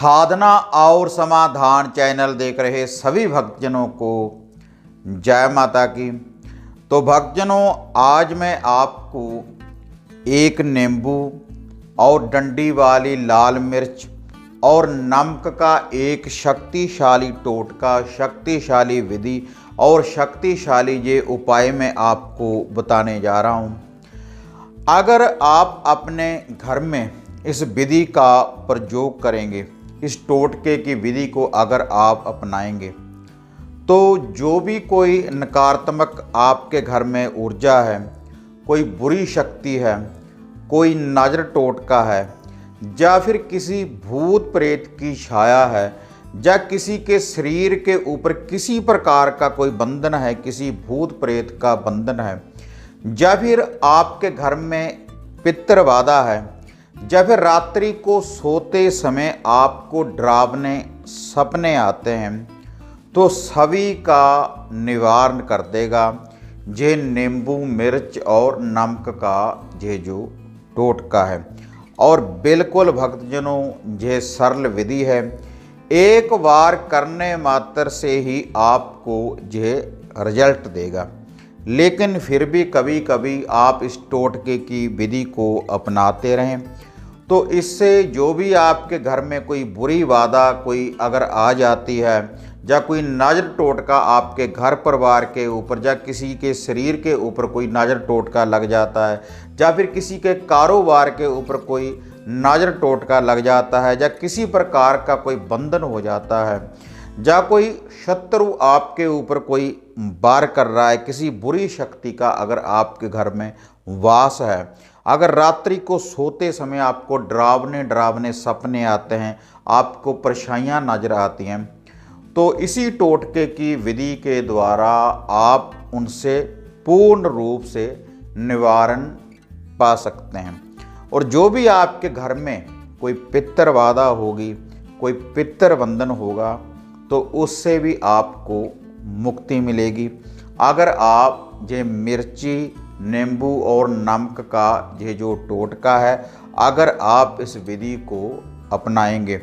साधना और समाधान चैनल देख रहे सभी भक्तजनों को जय माता की। तो भक्तजनों, आज मैं आपको एक नींबू और डंडी वाली लाल मिर्च और नमक का एक शक्तिशाली टोटका, शक्तिशाली विधि और शक्तिशाली ये उपाय मैं आपको बताने जा रहा हूँ। अगर आप अपने घर में इस विधि का प्रयोग करेंगे, इस टोटके की विधि को अगर आप अपनाएंगे, तो जो भी कोई नकारात्मक आपके घर में ऊर्जा है, कोई बुरी शक्ति है, कोई नज़र टोटका है, या फिर किसी भूत प्रेत की छाया है, या किसी के शरीर के ऊपर किसी प्रकार का कोई बंधन है, किसी भूत प्रेत का बंधन है, या फिर आपके घर में पितृबाधा है, या फिर रात्रि को सोते समय आपको डरावने सपने आते हैं, तो सभी का निवारण कर देगा ये नींबू मिर्च और नमक का ये जो टोटका है। और बिल्कुल भक्तजनों, ये सरल विधि है, एक बार करने मात्र से ही आपको ये रिजल्ट देगा। लेकिन फिर भी कभी कभी आप इस टोटके की विधि को अपनाते रहें, तो इससे जो भी आपके घर में कोई बुरी बाधा कोई अगर आ जाती है, या कोई नज़र टोटका आपके घर परिवार के ऊपर, या किसी के शरीर के ऊपर कोई नज़र टोटका लग जाता है, या फिर किसी के कारोबार के ऊपर कोई नज़र टोटका लग जाता है, या किसी प्रकार का कोई बंधन हो जाता है, या कोई शत्रु आपके ऊपर कोई वार कर रहा है, किसी बुरी शक्ति का अगर आपके घर में वास है, अगर रात्रि को सोते समय आपको डरावने डरावने सपने आते हैं, आपको परेशानियां नजर आती हैं, तो इसी टोटके की विधि के द्वारा आप उनसे पूर्ण रूप से निवारण पा सकते हैं। और जो भी आपके घर में कोई पितृबाधा होगी, कोई पितृबंधन होगा, तो उससे भी आपको मुक्ति मिलेगी। अगर आप ये मिर्ची, नींबू और नमक का ये जो टोटका है, अगर आप इस विधि को अपनाएंगे,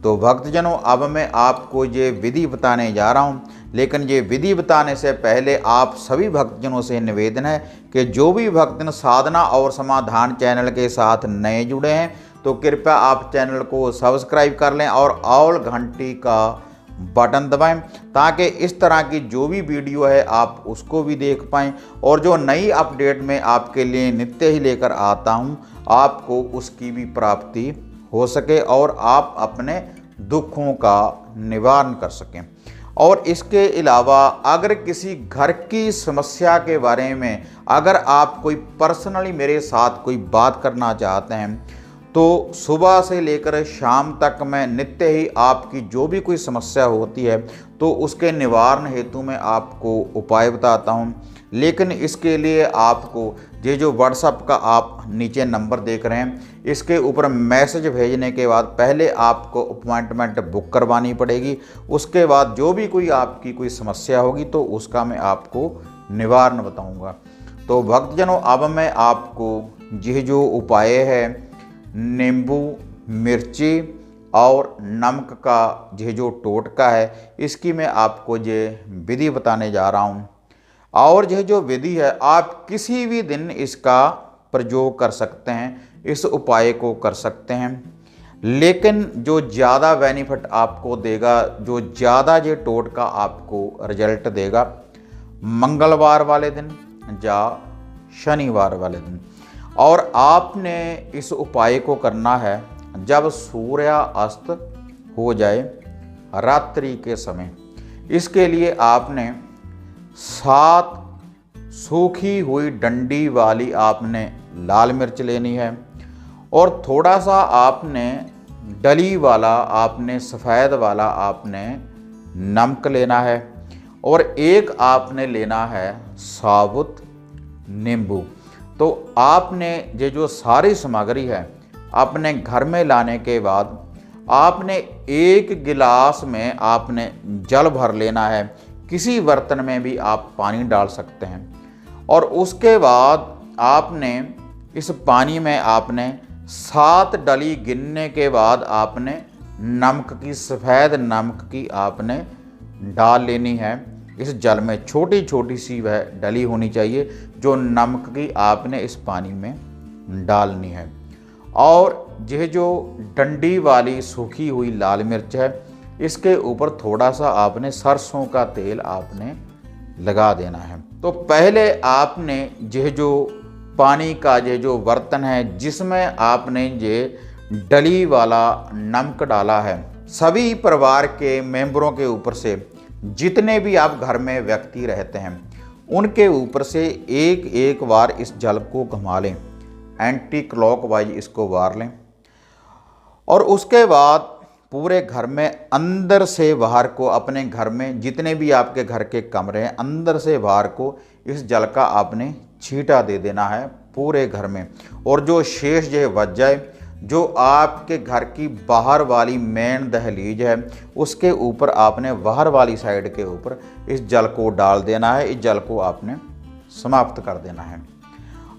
तो भक्तजनों अब मैं आपको ये विधि बताने जा रहा हूँ। लेकिन ये विधि बताने से पहले आप सभी भक्तजनों से निवेदन है कि जो भी भक्तजन साधना और समाधान चैनल के साथ नए जुड़े हैं, तो कृपया आप चैनल को सब्सक्राइब कर लें और ऑल घंटी का बटन दबाएं, ताकि इस तरह की जो भी वीडियो है आप उसको भी देख पाएं, और जो नई अपडेट मैं आपके लिए नित्य ही लेकर आता हूं, आपको उसकी भी प्राप्ति हो सके और आप अपने दुखों का निवारण कर सकें। और इसके अलावा अगर किसी घर की समस्या के बारे में अगर आप कोई पर्सनली मेरे साथ कोई बात करना चाहते हैं, तो सुबह से लेकर शाम तक मैं नित्य ही आपकी जो भी कोई समस्या होती है, तो उसके निवारण हेतु मैं आपको उपाय बताता हूं। लेकिन इसके लिए आपको ये जो व्हाट्सएप का आप नीचे नंबर देख रहे हैं, इसके ऊपर मैसेज भेजने के बाद पहले आपको अपॉइंटमेंट बुक करवानी पड़ेगी। उसके बाद जो भी कोई आपकी कोई समस्या होगी, तो उसका मैं आपको निवारण बताऊंगा। तो भक्तजनों, अब मैं आपको ये जो उपाय है नींबू, मिर्ची और नमक का ये जो टोटका है, इसकी मैं आपको ये विधि बताने जा रहा हूँ। और यह जो विधि है, आप किसी भी दिन इसका प्रयोग कर सकते हैं, इस उपाय को कर सकते हैं। लेकिन जो ज़्यादा बेनिफिट आपको देगा, जो ज़्यादा ये टोटका आपको रिजल्ट देगा, मंगलवार वाले दिन या शनिवार वाले दिन। और आपने इस उपाय को करना है जब सूर्यास्त हो जाए, रात्रि के समय। इसके लिए आपने 7 सूखी हुई डंडी वाली आपने लाल मिर्च लेनी है, और थोड़ा सा आपने डली वाला, आपने सफ़ेद वाला आपने नमक लेना है, और एक आपने लेना है साबुत नींबू। तो आपने ये जो सारी सामग्री है अपने घर में लाने के बाद आपने एक गिलास में आपने जल भर लेना है। किसी बर्तन में भी आप पानी डाल सकते हैं, और उसके बाद आपने इस पानी में आपने 7 डली गिनने के बाद आपने नमक की, सफ़ेद नमक की आपने डाल लेनी है। इस जल में छोटी छोटी सी वह डली होनी चाहिए जो नमक की आपने इस पानी में डालनी है। और यह जो डंडी वाली सूखी हुई लाल मिर्च है, इसके ऊपर थोड़ा सा आपने सरसों का तेल आपने लगा देना है। तो पहले आपने यह जो पानी का ये जो बर्तन है जिसमें आपने ये डली वाला नमक डाला है, सभी परिवार के मेंबरों के ऊपर से, जितने भी आप घर में व्यक्ति रहते हैं उनके ऊपर से एक एक बार इस जल को घुमा लें, एंटी क्लॉकवाइज इसको वार लें। और उसके बाद पूरे घर में अंदर से बाहर को, अपने घर में जितने भी आपके घर के कमरे हैं अंदर से बाहर को इस जल का आपने छींटा दे देना है पूरे घर में। और जो शेष जो बच जाए, जो आपके घर की बाहर वाली मेन दहलीज है उसके ऊपर आपने बाहर वाली साइड के ऊपर इस जल को डाल देना है। इस जल को आपने समाप्त कर देना है।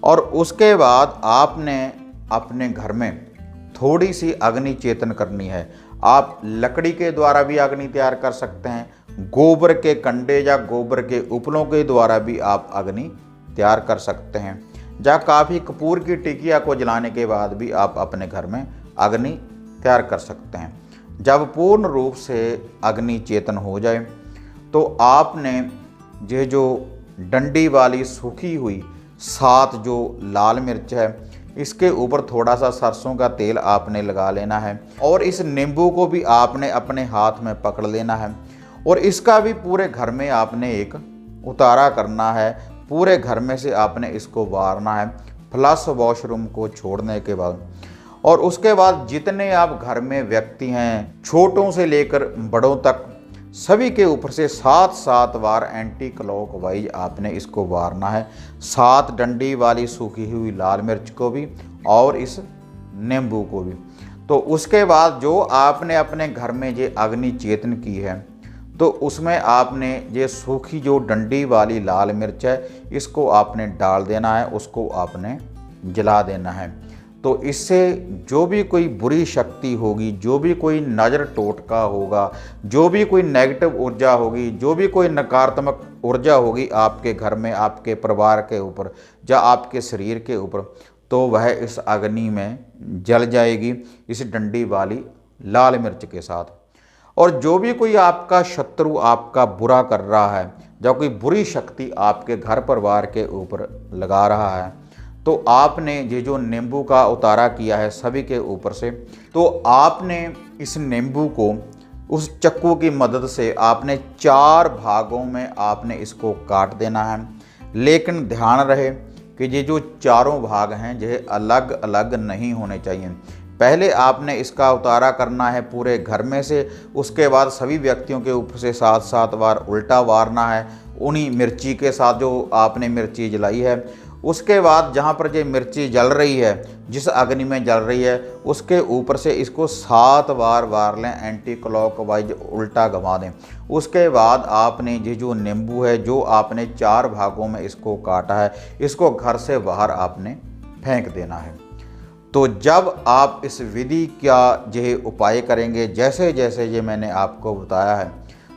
और उसके बाद आपने अपने घर में थोड़ी सी अग्नि चेतन करनी है। आप लकड़ी के द्वारा भी अग्नि तैयार कर सकते हैं, गोबर के कंडे या गोबर के उपलों के द्वारा भी आप अग्नि तैयार कर सकते हैं, या काफ़ी कपूर की टिकिया को जलाने के बाद भी आप अपने घर में अग्नि तैयार कर सकते हैं। जब पूर्ण रूप से अग्नि चेतन हो जाए तो आपने ये जो डंडी वाली सूखी हुई 7 जो लाल मिर्च है इसके ऊपर थोड़ा सा सरसों का तेल आपने लगा लेना है। और इस नींबू को भी आपने अपने हाथ में पकड़ लेना है और इसका भी पूरे घर में आपने एक उतारा करना है। पूरे घर में से आपने इसको वारना है फ्लश वॉशरूम को छोड़ने के बाद। और उसके बाद जितने आप घर में व्यक्ति हैं, छोटों से लेकर बड़ों तक, सभी के ऊपर से 7 बार एंटी क्लॉकवाइज आपने इसको वारना है। 7 डंडी वाली सूखी हुई लाल मिर्च को भी और इस नींबू को भी। तो उसके बाद जो आपने अपने घर में ये अग्नि चेतन की है तो उसमें आपने ये सूखी जो डंडी वाली लाल मिर्च है इसको आपने डाल देना है, उसको आपने जला देना है। तो इससे जो भी कोई बुरी शक्ति होगी, जो भी कोई नज़र टोटका होगा, जो भी कोई नेगेटिव ऊर्जा होगी, जो भी कोई नकारात्मक ऊर्जा होगी आपके घर में, आपके परिवार के ऊपर या आपके शरीर के ऊपर, तो वह इस अग्नि में जल जाएगी इस डंडी वाली लाल मिर्च के साथ। और जो भी कोई आपका शत्रु आपका बुरा कर रहा है, या कोई बुरी शक्ति आपके घर परिवार के ऊपर लगा रहा है, तो आपने ये जो नींबू का उतारा किया है सभी के ऊपर से, तो आपने इस नींबू को उस चक्कू की मदद से आपने 4 भागों में आपने इसको काट देना है। लेकिन ध्यान रहे कि ये जो चारों भाग हैं ये अलग अलग नहीं होने चाहिए। पहले आपने इसका उतारा करना है पूरे घर में से, उसके बाद सभी व्यक्तियों के ऊपर से 7 बार उल्टा वारना है उन्हीं मिर्ची के साथ जो आपने मिर्ची जलाई है। उसके बाद जहाँ पर ये मिर्ची जल रही है, जिस अग्नि में जल रही है, उसके ऊपर से इसको 7 बार वार लें, एंटी क्लॉकवाइज उल्टा घुमा दें। उसके बाद आपने ये जो नींबू है जो आपने 4 भागों में इसको काटा है, इसको घर से बाहर आपने फेंक देना है। तो जब आप इस विधि का ये उपाय करेंगे, जैसे जैसे ये मैंने आपको बताया है,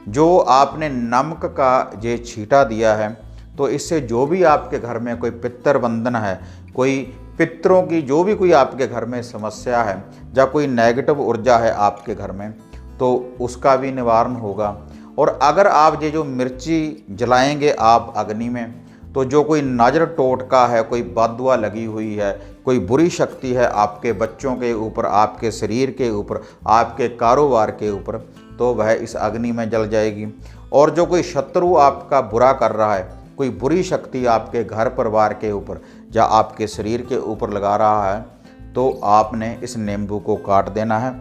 जो आपने नमक का ये छींटा दिया है, तो इससे जो भी आपके घर में कोई पितृ बंधन है, कोई पितरों की जो भी कोई आपके घर में समस्या है या कोई नेगेटिव ऊर्जा है आपके घर में, तो उसका भी निवारण होगा। और अगर आप ये जो मिर्ची जलाएंगे आप अग्नि में, तो जो कोई नज़र टोटका है, कोई बददुआ लगी हुई है, कोई बुरी शक्ति है आपके बच्चों के ऊपर, आपके शरीर के ऊपर, आपके कारोबार के ऊपर, तो वह इस अग्नि में जल जाएगी। और जो कोई शत्रु आपका बुरा कर रहा है, कोई बुरी शक्ति आपके घर परिवार के ऊपर या आपके शरीर के ऊपर लगा रहा है, तो आपने इस नींबू को काट देना है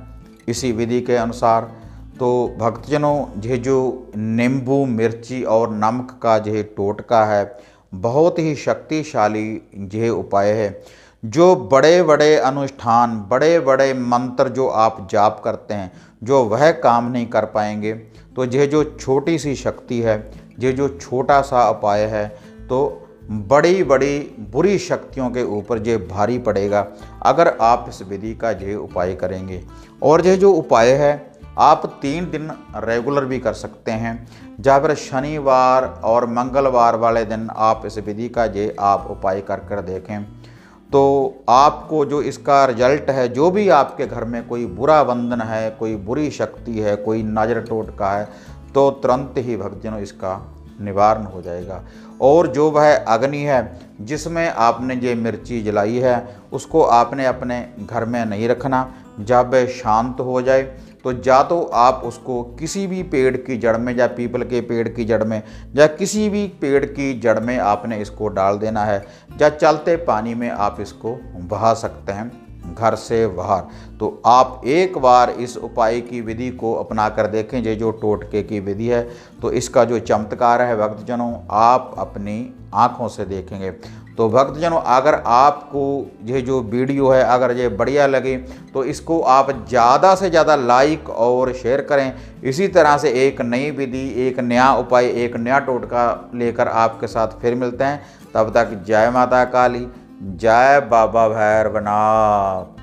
इसी विधि के अनुसार। तो भक्तजनों, ये जो नींबू, मिर्ची और नमक का यह टोटका है बहुत ही शक्तिशाली यह उपाय है। जो बड़े बड़े अनुष्ठान, बड़े बड़े मंत्र जो आप जाप करते हैं, जो वह काम नहीं कर पाएंगे, तो यह जो छोटी सी शक्ति है, ये जो छोटा सा उपाय है, तो बड़ी बड़ी बुरी शक्तियों के ऊपर जे भारी पड़ेगा अगर आप इस विधि का जे उपाय करेंगे। और ये जो उपाय है आप 3 दिन रेगुलर भी कर सकते हैं, जहाँ पर शनिवार और मंगलवार वाले दिन आप इस विधि का जे आप उपाय कर देखें तो आपको जो इसका रिजल्ट है, जो भी आपके घर में कोई बुरा बंधन है, कोई बुरी शक्ति है, कोई नजर टोटका है, तो तुरंत ही भक्तजनों इसका निवारण हो जाएगा। और जो वह अग्नि है जिसमें आपने ये मिर्ची जलाई है उसको आपने अपने घर में नहीं रखना। जब वह शांत हो जाए तो या तो आप उसको किसी भी पेड़ की जड़ में, या पीपल के पेड़ की जड़ में, या किसी भी पेड़ की जड़ में आपने इसको डाल देना है, या चलते पानी में आप इसको बहा सकते हैं घर से बाहर। तो आप एक बार इस उपाय की विधि को अपना कर देखें, ये जो टोटके की विधि है, तो इसका जो चमत्कार है भक्तजनों आप अपनी आँखों से देखेंगे। तो भक्तजनों अगर आपको ये जो वीडियो है अगर ये बढ़िया लगे तो इसको आप ज़्यादा से ज़्यादा लाइक और शेयर करें। इसी तरह से एक नई विधि, एक नया उपाय, एक नया टोटका लेकर आपके साथ फिर मिलते हैं। तब तक जय माता काली, जय बाबा भैरवनाथ।